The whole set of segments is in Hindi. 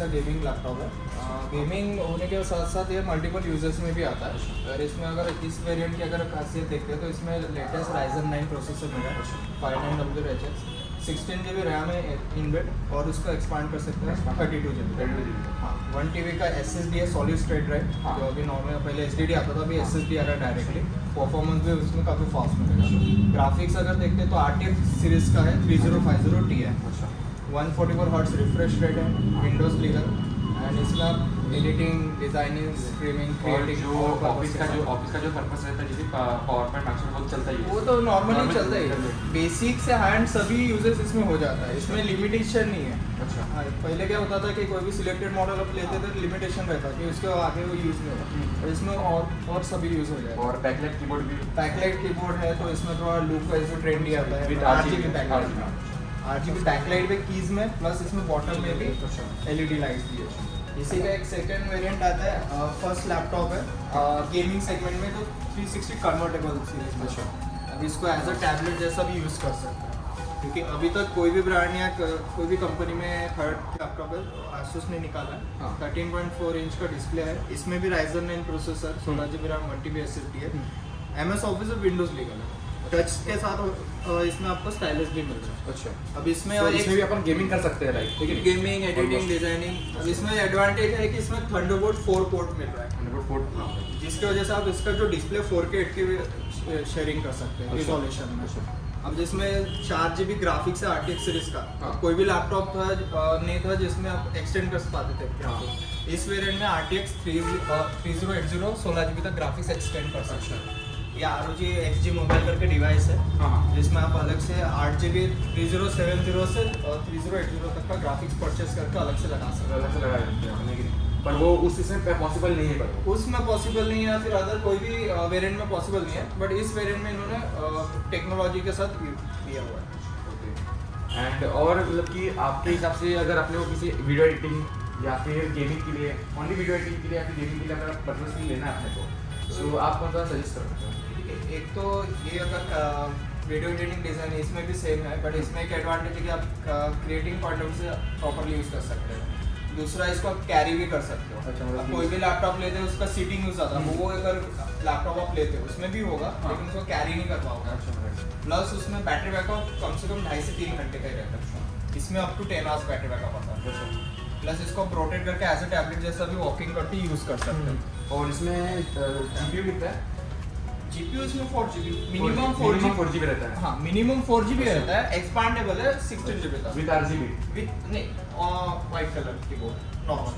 का गेमिंग लैपटॉप है। गेमिंग होने के साथ साथ ये मल्टीपल यूजर्स में भी आता है। और इसमें अगर इस वेरिएंट की अगर खासियत देखते हैं तो इसमें लेटेस्ट Ryzen 9 प्रोसेसर मिला है, 5900Hz, 16 GB रैम है इनबिल्ट, और उसको एक्सपांड कर सकते हैं 32 GB। हाँ, 1 TB का SSD है, सॉलिड स्टेट ड्राइव, जो अभी नॉर्मल पहले SSD आता था, अभी SSD आ रहा है डायरेक्टली। परफॉर्मेंस भी उसमें काफ़ी फास्ट मिलेगा। ग्राफिक्स अगर देखते हैं तो RTX सीरीज का है, 3050 Ti है, 144 हर्ट्ज रिफ्रेश रेट है, विंडोज लीगल, एंड इसमें आप editing, designing, streaming, creating, office का जो पर्पस रहता है, जैसे पावर पॉइंट मैक्सिमम बहुत चलता ही है, वो तो नॉर्मली चलता ही है। बेसिक से हाई सभी यूजेस इसमें हो जाता है, इसमें लिमिटेशन नहीं है। अच्छा। हाँ, पहले क्या होता था कि कोई भी सिलेक्टेड मॉडल आप लेते थे, लिमिटेशन रहता कि उसके आगे वो यूज़ नहीं होता, और इसमें और सभी यूज़ हो जाए। और बैकलाइट कीबोर्ड भी, बैकलाइट कीबोर्ड है तो इसमें थोड़ा लुक वाइज जो ट्रेंडी आता है, With RGB बैकलाइट भी कीज में, प्लस इसमें बॉटम में भी LED लाइट्स दी है। इसी का एक सेकंड वेरिएंट आता है, फर्स्ट लैपटॉप है गेमिंग सेगमेंट में, तो 360 कन्वर्टेबल सीरीज में। अब इसको एज अ टैबलेट जैसा भी यूज़ कर सकते हैं, क्योंकि अभी तक कोई भी ब्रांड या कोई भी कंपनी में थर्ड लैपटॉप है Asus ने निकाला है। 13.4 इंच का डिस्प्ले है, इसमें भी Ryzen 9 processor, 16 GB RAM, 1 TB SSD है, MS ऑफिस और विंडोज लीगल है। टच के साथ इसमें आपको स्टाइलस भी मिल रहा है। अच्छा। अब इसमें तो इसमें भी अपन गेमिंग कर सकते हैं, राइट? ठीक है, गेमिंग, एडिटिंग, डिजाइनिंग। अब इसमें एडवांटेज है कि इसमें थंडरबोल्ट 4 पोर्ट मिल रहा है, नंबर 4, जिसकी वजह से आप इसका जो डिस्प्ले 4K 8K भी शेयरिंग कर सकते हैं रिजोल्यूशन में। अब जिसमें 4 GB ग्राफिक्स है RTX सीरीज का, कोई भी लैपटॉप था नहीं था जिसमें आप एक्सटेंड कर पाते थे। इस वेरिएंट में RTX 3080 16 GB तक ग्राफिक्स एक्सटेंड कर सकते हैं। ये ROG XG मोबाइल करके डिवाइस है, जिसमें आप अलग से 8 GB 3070 से 3080 तक का ग्राफिक्स परचेस करके अलग से लगा सकते हैं। पर वो उस इसमें पॉसिबल नहीं है, पर उसमें पॉसिबल नहीं है, या फिर अदर कोई भी वेरिएंट में पॉसिबल नहीं है, बट इस वेरिएंट में इन्होंने टेक्नोलॉजी के साथ दिया हुआ है। एंड और मतलब कि आपके हिसाब से अगर अपने को किसी वीडियो एडिटिंग या फिर गेमिंग के लिए, ओनली वीडियो एडिटिंग के लिए या फिर गेमिंग के लिए अगर पर्पस के लिए लेना है अपने को, तो आप कौन सा सजेस्ट कर सकते हो? एक तो ये अगर वीडियो एडिटिंग डिज़ाइन इसमें भी सेम है, बट इसमें एक एडवांटेज है कि आप क्रिएटिंग पॉइंट ऑफ से प्रॉपरली यूज़ कर सकते हैं। दूसरा, इसको आप कैरी भी कर सकते हो। अच्छा, मतलब कोई भी लैपटॉप लेते हैं उसका सीटिंग यूज आता है, वो अगर लैपटॉप आप लेते हो उसमें भी होगा, लेकिन उसको कैरी नहीं कर पाओगे। प्लस उसमें बैटरी बैकअप कम से कम 2.5 से 3 घंटे का ही रहता है, इसमें up to 10 hours battery backup आता है। प्लस इसको आप रोटेट करके एज ए टैबलेट जैसा भी वॉकिंग करके यूज़ कर सकते हो। और इसमें GPU कितना है? GPU इसमें 4 GB मिनिमम 4 GB रहता है। हाँ, मिनिमम 4 GB रहता है, एक्सपांडेबल है 16 GB तक विद RGB, विथ नहीं white colour keyboard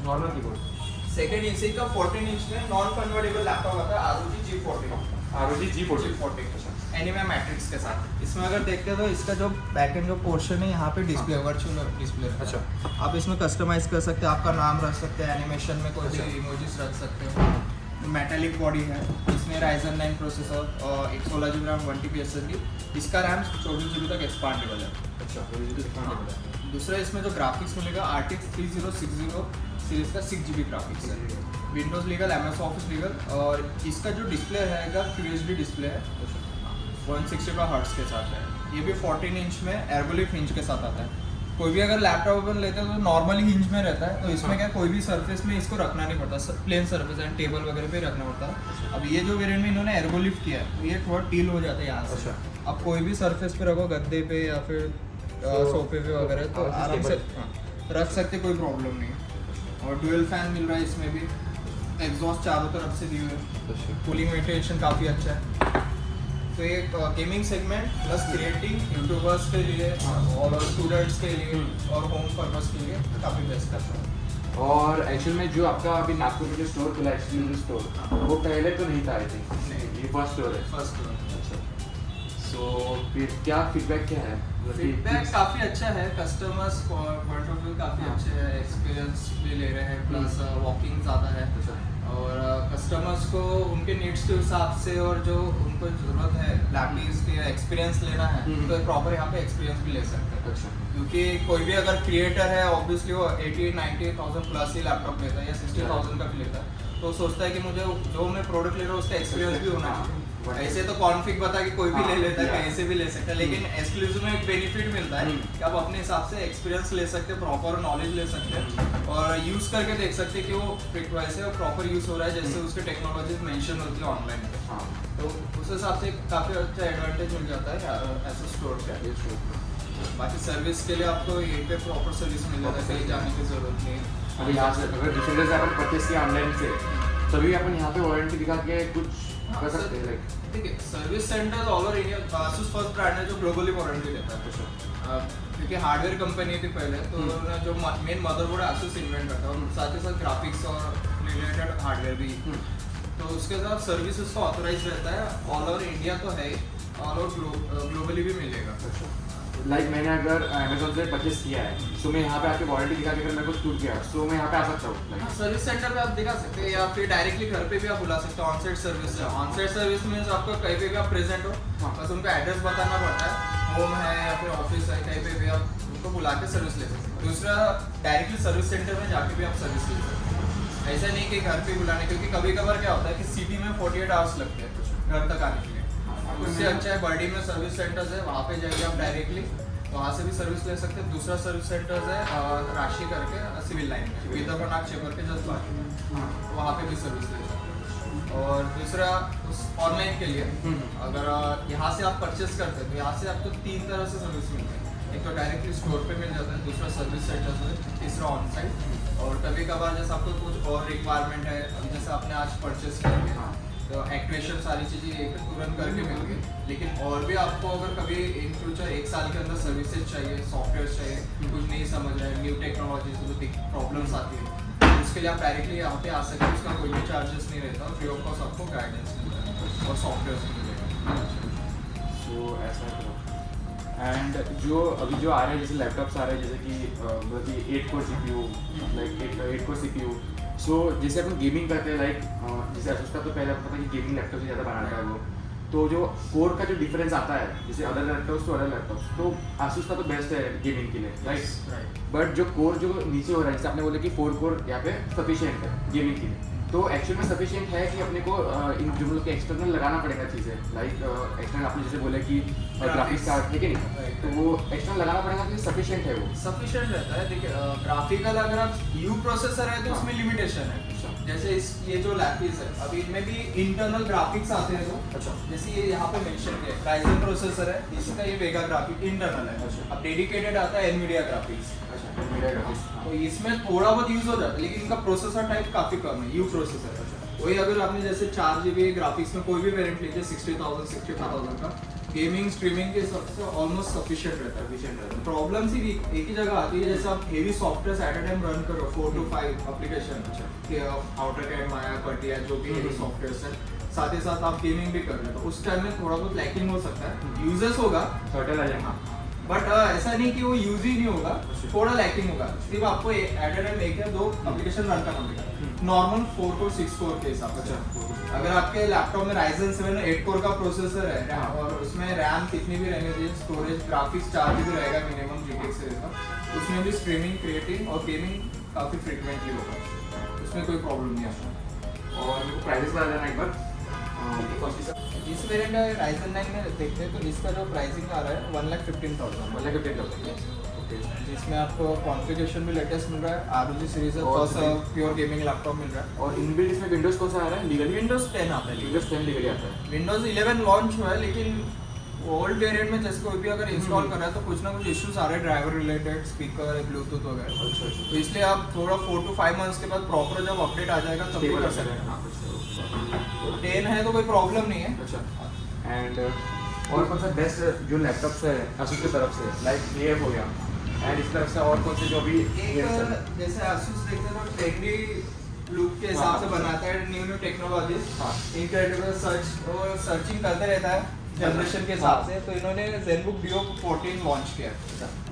normal keyboard. Second इसी का 14 इंच में नॉन कन्वर्टेबल लैपटॉप आता है ROG G40 एनिमे मैट्रिक्स के साथ। इसमें अगर देखते हैं तो इसका जो बैकएंड जो पोर्शन है यहाँ पे डिस्प्ले, वर्चुअल डिस्प्ले। अच्छा, आप इसमें कस्टमाइज कर सकते हैं, आपका नाम रख सकते हैं, एनिमेशन में कोई भी इमोजीज रख सकते हो। मेटालिक बॉडी है, इसमें Ryzen 9 प्रोसेसर और 16 GB रैम, 1 TB SSD, इसका रैम 24 GB तक एक्सपांडेबल है। अच्छा, 24 GB एक्सपांडेबल है। दूसरा, इसमें जो ग्राफिक्स मिलेगा RTX 3060 सीरीज का 6 GB ग्राफिक्स है, Windows legal, MS office legal, और इसका जो डिस्प्ले है QHD डिस्प्ले है, 165 हर्ट्ज के साथ है। ये भी 14 इंच में एर्गोलिफ हिंज के साथ आता है। कोई भी अगर लैपटॉप अपन लेते हैं तो नॉर्मली हिंज में रहता है, तो इसमें क्या कोई भी सरफेस में इसको रखना नहीं पड़ता, प्लेन सरफेस एंड टेबल वगैरह पे रखना पड़ता है। अब ये जो वेरिएंट में इन्होंने एर्गोलिफ्ट किया है, तो ये थोड़ा टील हो जाता है यहाँ से। अब कोई भी सरफेस पे रखो, गद्दे पे या फिर सोफे पे वगैरह, तो आराम से रख सकते, कोई प्रॉब्लम नहीं। और डुअल फैन मिल रहा है इसमें भी, एग्जॉस्ट चारों तरफ से दिए हुए, कूलिंग वेंटिलेशन काफ़ी अच्छा है। तो ये gaming segment plus creating YouTubers के लिए और स्टूडेंट्स के लिए और होम पर्पस के लिए काफ़ी बेस्ट करता है। और एक्चुअल में जो आपका अभी नागपुर में जो स्टोर खुला है, एक्सक्लूसिव स्टोर, वो पहले तो नहीं था, आई थिंक ये फर्स्ट स्टोर है। अच्छा, सो फिर क्या फीडबैक क्या है? फीडबैक काफ़ी अच्छा है, कस्टमर्स पॉइंट ऑफ व्यू काफ़ी अच्छे है, एक्सपीरियंस भी ले रहे हैं, प्लस वॉकिंग ज़्यादा है, और कस्टमर्स को उनके नीड्स के हिसाब से और जो उनको ज़रूरत है लैपटॉप्स के एक्सपीरियंस लेना है, तो प्रॉपर यहाँ पे एक्सपीरियंस भी ले सकते हैं। अच्छा, क्योंकि कोई भी अगर क्रिएटर है ऑब्वियसली वो 80-90,000 प्लस ही लैपटॉप लेता है या 60,000 का भी लेता है, तो सोचता है कि मुझे जो मैं प्रोडक्ट ले रहा हूँ उसका एक्सपीरियंस भी होना चाहिए। ऐसे तो कॉन्फ़िग बता कि कोई भी ले लेता है, कहीं से भी ले सकता है, लेकिन एक्सक्लूसिव में एक बेनिफिट मिलता है कि आप अपने हिसाब से एक्सपीरियंस ले सकते हैं, प्रॉपर नॉलेज ले सकते हैं, और यूज़ करके देख सकते हैं कि वो फिट वैसे और प्रॉपर यूज़ हो रहा है जैसे उसके टेक्नोलॉजीज मेंशन होती है ऑनलाइन पे। हाँ तो उस हिसाब से काफ़ी अच्छा एडवांटेज मिल जाता है ऐसा स्टोर पे। ये true। बाकी सर्विस के लिए आपको यहीं पे प्रॉपर सर्विस मिल जाता है, कहीं जाने की ज़रूरत नहीं है। अभी यहाँ से अगर डिफरेंस अपन परचेस किया ऑनलाइन से तभी अपन यहाँ पे वारंटी दिखा के कुछ कर सकते हैं लाइक। ठीक है, service centre all over India, Asus first brand है जो ग्लोबली वारंटी देता है। क्योंकि हार्डवेयर कंपनी थी पहले, तो उन्होंने जो मेन मदरबोर्ड आसूस इन्वेंट करता है और साथ ही साथ ग्राफिक्स और रिलेटेड हार्डवेयर भी। तो उसके साथ सर्विस उसका ऑथोराइज रहता है, ऑल ओवर इंडिया तो है, ऑल ओवर ग्लोबली भी मिलेगा। लाइक मैंने अगर अमेजोन से परचेस किया है तो मैं यहाँ पे आके वारंटी दिखा के अगर मेरे को टूट गया तो मैं यहाँ पे आ सकता हूँ हाँ, सर्विस सेंटर पे आप दिखा सकते हैं या फिर डायरेक्टली घर पे भी आप बुला सकते हो। ऑनसाइट सर्विस है, ऑनसाइट सर्विस मीन्स आपको कहीं पे भी आप प्रेजेंट हो, बस उनका एड्रेस बताना पड़ता है, होम है या फिर ऑफिस है, कहीं पे भी आप उनको बुला के सर्विस ले सकते हो। दूसरा, डायरेक्टली सर्विस सेंटर में जाके भी आप सर्विस ले सकते हो, ऐसा नहीं कि घर पे बुलाने, क्योंकि कभी कभार क्या होता है कि सिटी में 48 आवर्स लगते हैं घर तक आने के लिए। उससे अच्छा है बर्डी में सर्विस सेंटर्स है, वहाँ पे जाइए आप डायरेक्टली, वहाँ से भी सर्विस ले सकते हैं। दूसरा सर्विस सेंटर्स है राशि करके सिविल लाइन में, विदर्भनाथ चेंबर के जस्ट बाजू, वहाँ पे भी सर्विस ले सकते हैं। और दूसरा उस ऑनलाइन के लिए अगर यहाँ से आप परचेस करते हैं तो यहाँ से आपको 3 तरह से सर्विस मिलती है। एक तो डायरेक्टली स्टोर पे मिल जाता है, दूसरा सर्विस सेंटर से, तीसरा ऑन साइट। और कभी कभार जैसे आपको कुछ और रिक्वायरमेंट है, जैसे आपने आज परचेस किया तो एक्टिवेशन सारी चीज़ें एक तुरंत करके मिल गई। लेकिन और भी आपको अगर कभी इन फ्यूचर 1 साल के अंदर सर्विसेज चाहिए, सॉफ्टवेयर चाहिए, कुछ नहीं समझ रहे हैं, न्यू टेक्नोलॉजी से प्रॉब्लम्स आती है, तो उसके लिए आप डायरेक्टली यहाँ पे आ सकते हैं। उसका कोई भी चार्जेस नहीं रहता, फ्री ऑफ कॉस्ट आपको गाइडेंस मिलता है और सॉफ्टवेयर से मिलेगा। सो ऐसा है। एंड जो अभी जो आ रहे हैं जैसे लैपटॉप्स आ रहे हैं जैसे कि मतलब कि 8 core CPU, like 8 core CPU। सो जैसे अपन गेमिंग करते हैं लाइक जैसे Asus का तो पहले आपको पता है कि गेमिंग लैपटॉप से ज़्यादा बनाता है वो, तो जो कोर का जो डिफरेंस आता है जैसे अदर लैपटॉप्स तो अदर लैपटॉप्स, तो Asus का तो बेस्ट है गेमिंग के लिए राइट। बट जो कोर जो नीचे हो रहा है जैसे आपने बोला कि 4 कोर यहाँ पे सफिशिएंट है गेमिंग के लिए, तो एक्चुअल में सफिशिएंट है कि अपने को इन जो मतलब एक्सटर्नल लगाना पड़ेगा चीज़ें, लाइक एक्सटर्नल आपने जैसे बोले कि ग्राफिक्स कार्ड है कि नहीं, तो वो एक्सटर्नल लगाना पड़ेगा कि सफिशिएंट है वो? सफिशिएंट रहता है। देखिए ग्राफिकल अगर आप यू प्रोसेसर है तो उसमें लिमिटेशन है। जैसे ये जो लैपटॉप है अभी इनमें भी इंटरनल ग्राफिक्स आते हैं जो, अच्छा, जैसे ये यहाँ पे मेंशन किया है राइजन प्रोसेसर है, इसका ये वेगा ग्राफिक इंटरनल है। अच्छा। अब डेडिकेटेड आता है एनवीडिया ग्राफिक्स, अच्छा मीडिया ग्राफिक्स, तो इसमें थोड़ा बहुत यूज हो जाता है, लेकिन इनका प्रोसेसर टाइप काफी कम है, यू प्रोसेसर। वही अगर आपने जैसे 4 GB ग्राफिक्स में कोई भी वेरिएंट लीजिए 60,000 65,000 का, गेमिंग स्ट्रीमिंग के हिसाब से ऑलमोस्ट सफिशिएंट रहता है। प्रॉब्लम ही एक ही जगह आती है, जैसे आप heavy software at a time run करो 4 to 5 एप्लीकेशन, AutoCAD, माया, पटिया, जो भी हेवी सॉफ्टवेयर है, साथ ही साथ आप गेमिंग भी कर रहे हो, तो उस टाइम में थोड़ा बहुत लैकिंग हो सकता है, यूजेस होगा टोटल आ जाएगा, बट ऐसा नहीं कि वो यूज ही नहीं होगा, थोड़ा लैकिंग होगा। सिर्फ आपको एट अ टाइम एक या 2 एप्लीकेशन रन करना पड़ेगा नॉर्मल 4 कोर 6 कोर के हिसाब से। अगर आपके लैपटॉप में Ryzen 7 8 कोर का प्रोसेसर है और उसमें रैम कितनी भी रहने दीजिए, स्टोरेज ग्राफिक्स 4 GB रहेगा मिनिमम GTX सीरीज का, उसमें भी स्ट्रीमिंग, क्रिएटिंग और गेमिंग काफ़ी फ्रिक्वेंटली होगा, उसमें कोई प्रॉब्लम नहीं आता। और मेरे को प्राइसेस बता देना एक बार। इस वेरिएंट का Ryzen 9 में देखते हैं तो इसका जो प्राइसिंग आ रहा है 1,15,000, 1,15,000 जिसमें आपको कॉन्फ़िगरेशन भी लेटेस्ट मिल रहा है, ROG सीरीज है, फर्स्ट प्योर गेमिंग लैपटॉप मिल रहा है। और इनबिल्ट इसमें विंडोज कौन सा आ रहा है लीगली? विंडोज 10 आता है, विंडोज 10 लीगली आता है। विंडोज 11 लॉन्च हुआ है, लेकिन ओल्ड वेरिएंट में जैसे कोई भी अगर इंस्टॉल कर रहा है तो कुछ ना कुछ इश्यूज आ रहे हैं, ड्राइवर रिलेटेड, स्पीकर, ब्लूटूथ वगैरह। अच्छा, तो इसलिए आप थोड़ा 4 to 5 मंथ्स के बाद प्रॉपर जब अपडेट आ जाएगा तब भी कर सकते हैं। तो 10 है तो कोई प्रॉब्लम नहीं है। अच्छा, एंड और कौन सा बेस्ट जो लैपटॉप्स है Asus की तरफ से, लाइक ये हो गया, एंड इस तरफ से और कौन से जो भी एक जैसे Asus देखते हैं तो ट्रेंडी लुक के हिसाब से बनाता है, न्यू टेक्नोलॉजीज, इनक्रेडिबल सर्चिंग करते रहता है जनरेशन के हिसाब से। तो इन्होंने ZenBook Duo 14 लॉन्च किया है।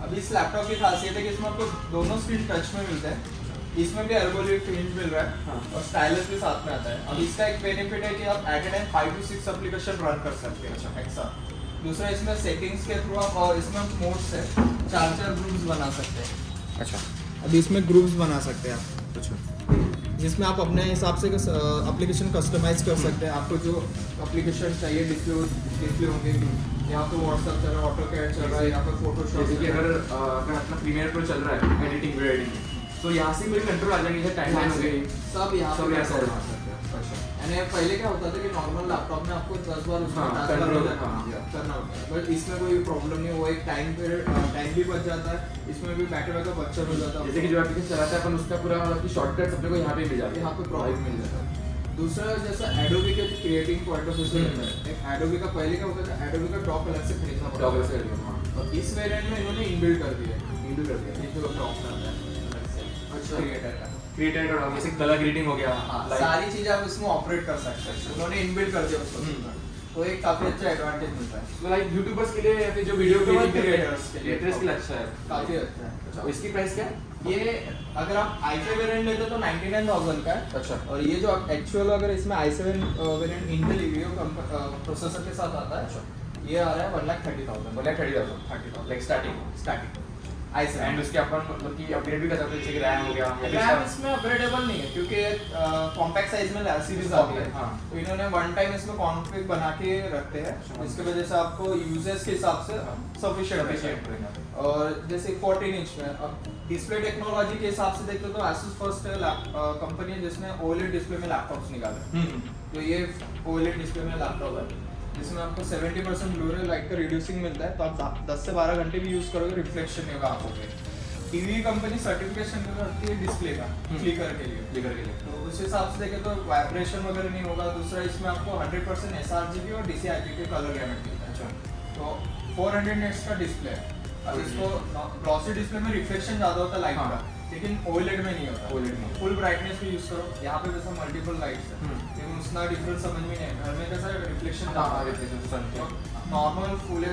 अब इस लैपटॉप की खासियत है कि इसमें आपको दोनों स्क्रीन टच में मिलता है, इसमें भी एर्गोनॉमिक फिनिश मिल रहा है और स्टाइलस भी साथ में आता है। अब इसका एक बेनिफिट है कि आप at a time 5 to 6 application run कर सकते हैं एक साथ। दूसरा इसमें सेटिंग्स के थ्रू आप, और इसमें मोड्स है, 4 ग्रुप्स बना सकते हैं। अच्छा, अभी इसमें ग्रुप्स बना सकते हैं आप, अच्छा, जिसमें आप अपने हिसाब से एप्लीकेशन कस्टमाइज कर सकते हैं। आपको जो एप्लीकेशन चाहिए डिस्प्ले होंगे, यहाँ पे व्हाट्सएप चल रहा है, AutoCAD चल रहा है, यहाँ पे फोटोशॉप। जैसे कि अगर अपना प्रीमियर प्रो चल रहा है एडिटिंग वीडियो एडिटिंग, तो यहाँ से मेरी कंट्रोल आ जाएगी, जैसे टाइम हो गई सब यहाँ सब यहाँ से control on कर सकते हैं। अच्छा यानी पहले क्या होता था कि नॉर्मल लैपटॉप में आपको 10 बार उसमें हाँ, task control करना होता है, बट इसमें कोई प्रॉब्लम नहीं, वो एक टाइम भी बच जाता है, इसमें भी बैटरी बैकअप अच्छा हो जाता है। जैसे कि जो एप्लीकेशन चलाता है अपन उसका पूरा मतलब कि शॉर्टकट अपने को यहाँ पे मिल जाता है, यहाँ पे प्रॉब्लम मिल जाता है। दूसरा जैसा एडोबी के क्रिएटिंग पॉइंट ऑफ व्यू से रहता है, एक एडोबी का पहले क्या होता था, एडोबी का डॉक अलग से खरीदना पड़ता डॉग था, से करके, हाँ और इस वेरिएंट में इन्होंने इनबिल्ट कर दिया है, इंटू कर दिया ये जो डॉक आता है अलग से, अच्छा। क्रिएटर का। क्रिएटर का डॉग, जैसे कलर ग्रेडिंग हो गया, हाँ, like- सारी चीजें आप इसमें ऑपरेट कर सकते हैं, उन्होंने इनबिल्ट कर दिया उसको, तो एक काफी अच्छा एडवांटेज मिलता है, तो लाइक यूट्यूबर्स के लिए या फिर जो वीडियो YouTuber क्रिएटर्स creators के लिए के लिए अच्छा है। काफी अच्छा है। अच्छा, इसकी प्राइस क्या है? ये अगर आप i5 वेरिएंट लेते हो तो 99,000 का है, अच्छा और ये जो एक्चुअल अगर इसमें i7 variant Intel EVO processor के साथ आता है, अच्छा। ये आ रहा है 1,30,000 बोला 30,000 30,000 like starting starting and i7। उसके अपन मतलब कि अपग्रेड भी कर सकते हैं, जैसे कि रैम हो गया या फिर रैम इसका- इसमें अपग्रेडेबल नहीं है क्योंकि कॉम्पैक्ट साइज में सीरीज आती है, हाँ। तो इन्होंने वन टाइम इसमें कॉन्फ़िग बना के रखते हैं, जिसकी वजह से आपको यूजर्स के हिसाब से सफिशिएंट Sufficient और जैसे 14 इंच में अब डिस्प्ले टेक्नोलॉजी के हिसाब से देखते हो तो Asus फर्स्ट कंपनी है जिसने OLED डिस्प्ले में लैपटॉप्स निकाले, तो ये OLED डिस्प्ले में लैपटॉप है जिसमें आपको 70% ब्लू लाइट का रिड्यूसिंग मिलता है, तो आप 10 से 12 घंटे भी यूज करोगे, रिफ्लेक्शन नहीं होगा आंखों पे। टीवी कंपनी सर्टिफिकेशन करती है डिस्प्ले का फ्लिकर के लिए, फ्लिकर के लिए। तो उस हिसाब से देखें तो वाइब्रेशन वगैरह नहीं होगा। दूसरा इसमें आपको 100% sRGB और DCI-P के कलर गैमेट मिलता है, अच्छा तो 400 निट्स का डिस्प्ले है। अब इसको ग्लॉसी डिस्प्ले में रिफ्लेक्शन ज़्यादा होता है लाइट हाँ। का, लेकिन OLED में नहीं होता। OLED में। फुल ब्राइटनेस भी यूज करो, यहाँ पे जैसा मल्टीपल लाइट्स है, लेकिन उसका डिफरेंस समझ में नहीं है, घर में कैसा रिफ्लेक्शन हाँ रिफ्लेक्शन सन के। नॉर्मल फुल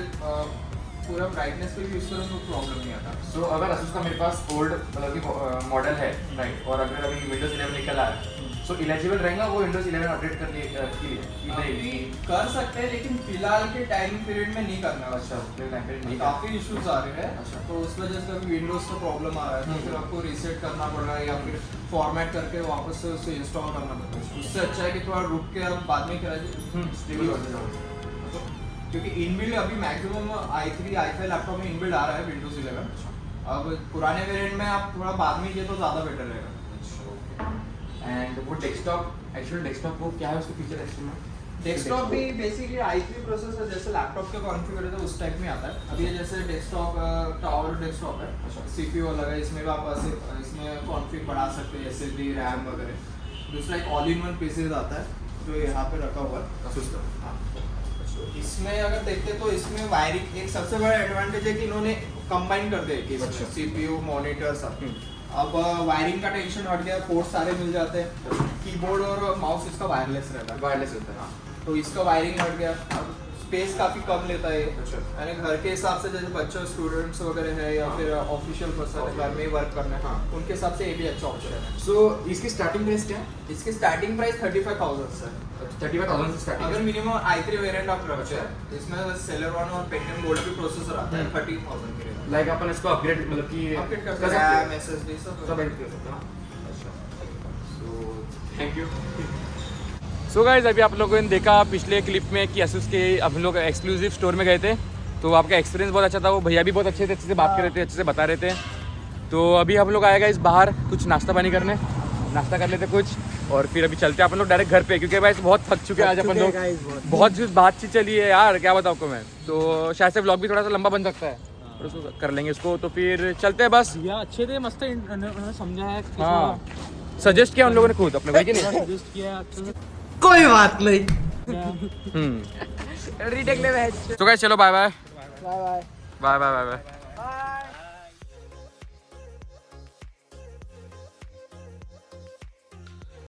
पूरा ब्राइटनेस पे भी यूज करो तो प्रॉब्लम नहीं आता। सो अगर Asus का मेरे पास ओल्ड मतलब कि मॉडल है राइट, और अगर अभी Windows 11 निकल आया है, सो एलिजिबल रहेगा वो Windows 11 अपडेट कर लिए के लिए कि नहीं? अभी कर सकते हैं, लेकिन फिलहाल के टाइम पीरियड में नहीं करना। अच्छा उसके टाइम पे नहीं काफी इश्यूज आ रहे हैं, अच्छा। तो उस वजह से अभी विंडोज का प्रॉब्लम आ रहा है, तो फिर आपको रीसेट करना पड़ रहा है या फिर फॉर्मेट करके वापस से उसे इंस्टॉल करना पड़ता है। उससे अच्छा है कि थोड़ा रुक के आप बाद में करा स्टेबल हो जाएगा। क्योंकि इनबिल्ड अभी मैक्सिमम i3 i5 लैपटॉप में इनबिल्ड आ रहा है विंडोज 11। अब पुराने वेरिएंट में आप थोड़ा बाद में ये तो ज़्यादा बेटर रहेगा। एंड वो डेस्कटॉप एक्चुअल डेस्कटॉप वो क्या है, उसके फीचर एक्चुअल में? डेस्कटॉप भी बेसिकली i3 प्रोसेसर जैसे लैपटॉप के कॉन्फ़िगर है उस टाइप में आता है। अभी ये जैसे डेस्कटॉप टावर डेस्कटॉप है, अच्छा। CPU अलग है, इसमें भी आप इसमें कॉन्फ़िग बढ़ा सकते हैं, SSD रैम वगैरह। दूसरा एक ऑल इन वन पीसेज आता है जो यहाँ पे रखा हुआ है Asus का। हाँ। इसमें अगर देखते तो इसमें वायरिंग एक सबसे बड़ा एडवांटेज है कि इन्होंने कंबाइन कर दिया कि अच्छा। CPU मॉनिटर सब। अब वायरिंग का टेंशन हट गया, पोर्ट सारे मिल जाते हैं, कीबोर्ड और माउस इसका वायरलेस रहता है, वायरलेस रहता है, हाँ। तो इसका वायरिंग हट गया। अब स्पेस काफी कम लेता है, अच्छा। यानी घर के हिसाब से जैसे बच्चों स्टूडेंट्स वगैरह है या हाँ। फिर ऑफिशियल पर्सन है घर में ही वर्क करना है, हाँ। उनके हिसाब से ये भी अच्छा ऑप्शन है। सो इसकी स्टार्टिंग प्राइस क्या है? इसकी स्टार्टिंग प्राइस 35,000 से 35,000 से स्टार्टिंग अगर मिनिमम i3 वेरिएंट आप रखते हैं, इसमें Celeron और Pentium Gold भी प्रोसेसर आता है 13,000 के रेंज। लाइक अपन इसको अपग्रेड मतलब कि अपडेट कर कर सकते हैं, सकते हैं, SSD सब सब एडिट कर सकते हैं, हाँ। अच्छा so thank you. So guys अभी आप लोगों ने देखा पिछले क्लिप में कि Asus के हम लोग एक्सक्लूसिव स्टोर में गए थे, तो आपका एक्सपीरियंस बहुत अच्छा था। वो भैया भी बहुत अच्छे से बात कर रहे थे, अच्छे से बता रहे थे। तो अभी हम लोग आएगा इस बाहर कुछ नाश्ता पानी करने, नाश्ता कर लेते कुछ, और फिर अभी चलते हैं अपन लोग डायरेक्ट घर पे, क्योंकि भाई बहुत थक चुके हैं आज अपन लोग। बहुत जो बातचीत चली है यार, क्या बताऊँ आपको मैं। तो शायद से व्लॉग भी थोड़ा सा लंबा बन सकता है, और उसको कर लेंगे इसको। तो फिर चलते हैं बस। या अच्छे थे, मस्त उन्होंने समझा है, हाँ सजेस्ट किया उन लोगों ने खुद अपने भाई कि नहीं। सजेस्ट किया अच्छे से। कोई बात नहीं। रीटेक ले। तो गाइस चलो bye bye bye bye. Bye bye bye bye.